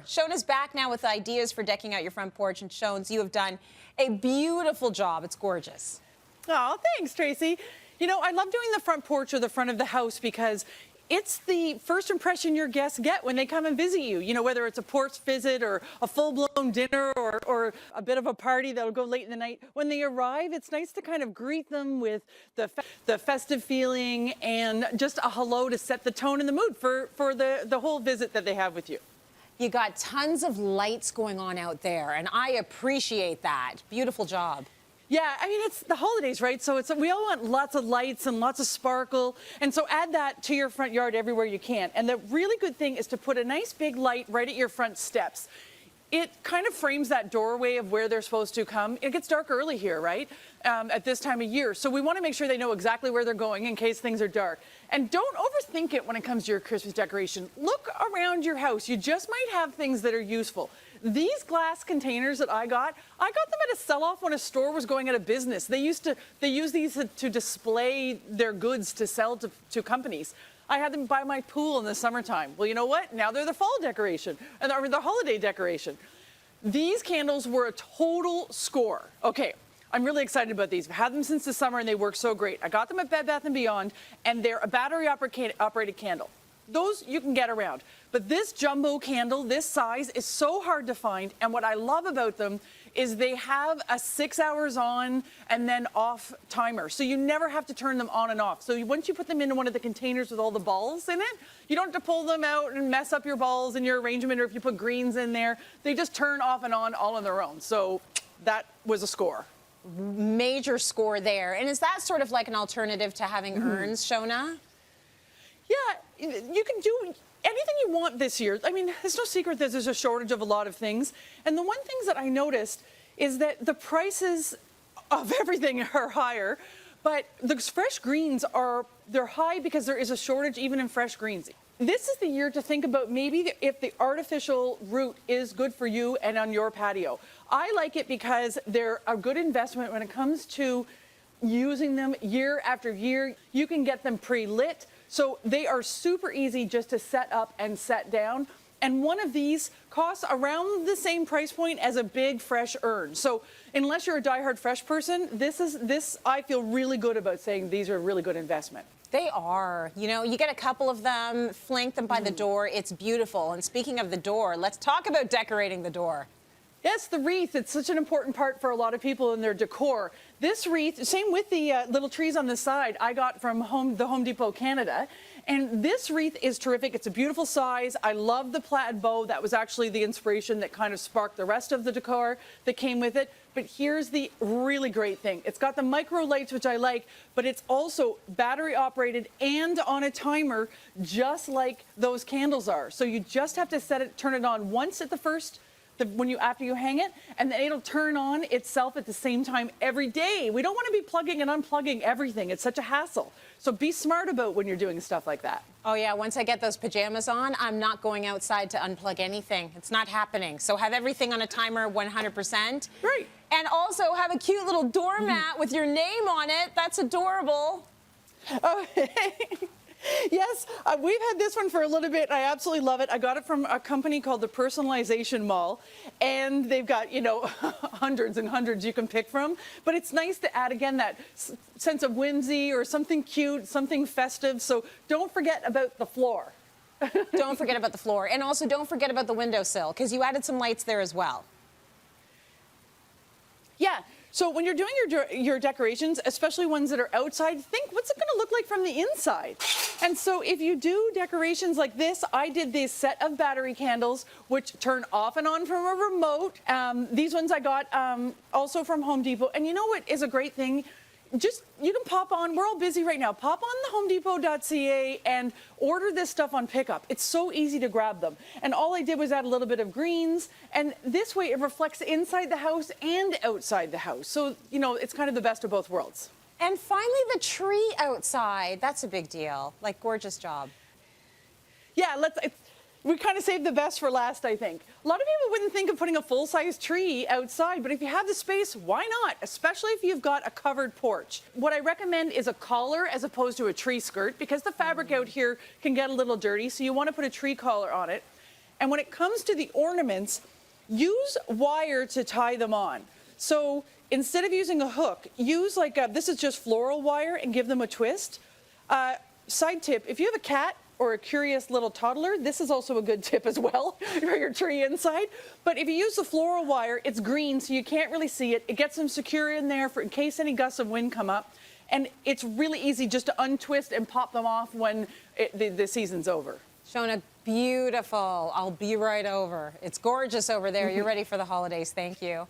Shoana's back now with ideas for decking out your front porch, and Shoans, you have done a beautiful job. It's gorgeous. Oh, thanks, Tracy. You know, I love doing the front porch or the front of the house because it's the first impression your guests get when they come and visit you. You know, whether it's a porch visit or a full-blown dinner or a bit of a party that'll go late in the night. When they arrive, it's nice to kind of greet them with the festive feeling and just a hello to set the tone and the mood for the whole visit that they have with you. You got tons of lights going on out there, and I appreciate that. Beautiful job. Yeah, I mean, it's the holidays, right? So we all want lots of lights and lots of sparkle. And so add that to your front yard everywhere you can. And the really good thing is to put a nice big light right at your front steps. It kind of frames that doorway of where they're supposed to come. It gets dark early here, right? At this time of year. So we want to make sure they know exactly where they're going in case things are dark. And don't overthink it when it comes to your Christmas decoration. Look around your house. You just might have things that are useful. These glass containers that I got them at a sell-off when a store was going out of business. They use these to display their goods to sell to companies. I had them by my pool in the summertime. Well, you know what? Now they're the fall decoration, or the holiday decoration. These candles were a total score. Okay, I'm really excited about these. I've had them since the summer and they work so great. I got them at Bed Bath & Beyond, and they're a battery-operated candle. Those you can get around. But this jumbo candle, this size, is so hard to find. And what I love about them is they have a 6 hours on and then off timer. So you never have to turn them on and off. So once you put them into one of the containers with all the balls in it, you don't have to pull them out and mess up your balls and your arrangement, or if you put greens in there, they just turn off and on all on their own. So that was a score. Major score there. And is that sort of like an alternative to having urns, Shoana? Yeah, you can do anything you want this year. I mean, it's no secret that there's a shortage of a lot of things. And the one thing that I noticed is that the prices of everything are higher, but the fresh greens they're high because there is a shortage even in fresh greens. This is the year to think about maybe if the artificial root is good for you and on your patio. I like it because they're a good investment when it comes to using them year after year. You can get them pre-lit. So they are super easy just to set up and set down. And one of these costs around the same price point as a big fresh urn. So unless you're a diehard fresh person, this I feel really good about saying these are a really good investment. They are. You know, you get a couple of them, flank them by the door. It's beautiful. And speaking of the door, let's talk about decorating the door. Yes, the wreath. It's such an important part for a lot of people in their decor. This wreath, same with the little trees on the side, I got from the Home Depot, Canada. And this wreath is terrific. It's a beautiful size. I love the plaid bow. That was actually the inspiration that kind of sparked the rest of the decor that came with it. But here's the really great thing. It's got the micro lights, which I like, but it's also battery operated and on a timer, just like those candles are. So you just have to turn it on once at the first after you hang it, and then it'll turn on itself at the same time every day. We don't want to be plugging and unplugging everything. It's such a hassle. So be smart about when you're doing stuff like that. Oh yeah, once I get those pajamas on, I'm not going outside to unplug anything. It's not happening. So have everything on a timer 100%. Right. And also have a cute little doormat with your name on it. That's adorable. Oh, yes, we've had this one for a little bit. I absolutely love it. I got it from a company called the Personalization Mall, and they've got, you know, hundreds and hundreds you can pick from. But it's nice to add, again, that sense of whimsy or something cute, something festive. So don't forget about the floor. Don't forget about the floor. And also don't forget about the windowsill, because you added some lights there as well. Yeah. So when you're doing your decorations, especially ones that are outside, think, what's it going to look like from the inside? And so if you do decorations like this, I did this set of battery candles, which turn off and on from a remote. These ones I got also from Home Depot. And you know what is a great thing? You can pop on, we're all busy right now, pop on the homedepot.ca and order this stuff on pickup. It's so easy to grab them. And all I did was add a little bit of greens, and this way it reflects inside the house and outside the house. So, you know, it's kind of the best of both worlds. And finally, the tree outside. That's a big deal. Like, gorgeous job. Yeah, we kind of saved the best for last, I think. A lot of people wouldn't think of putting a full-size tree outside, but if you have the space, why not? Especially if you've got a covered porch. What I recommend is a collar as opposed to a tree skirt, because the fabric out here can get a little dirty, so you want to put a tree collar on it. And when it comes to the ornaments, use wire to tie them on. So instead of using a hook, use this is just floral wire and give them a twist. Side tip, if you have a cat or a curious little toddler, this is also a good tip as well for your tree inside. But if you use the floral wire, it's green, so you can't really see it. It gets them secure in there in case any gusts of wind come up. And it's really easy just to untwist and pop them off when the season's over. Shoana, beautiful. I'll be right over. It's gorgeous over there. You're ready for the holidays. Thank you.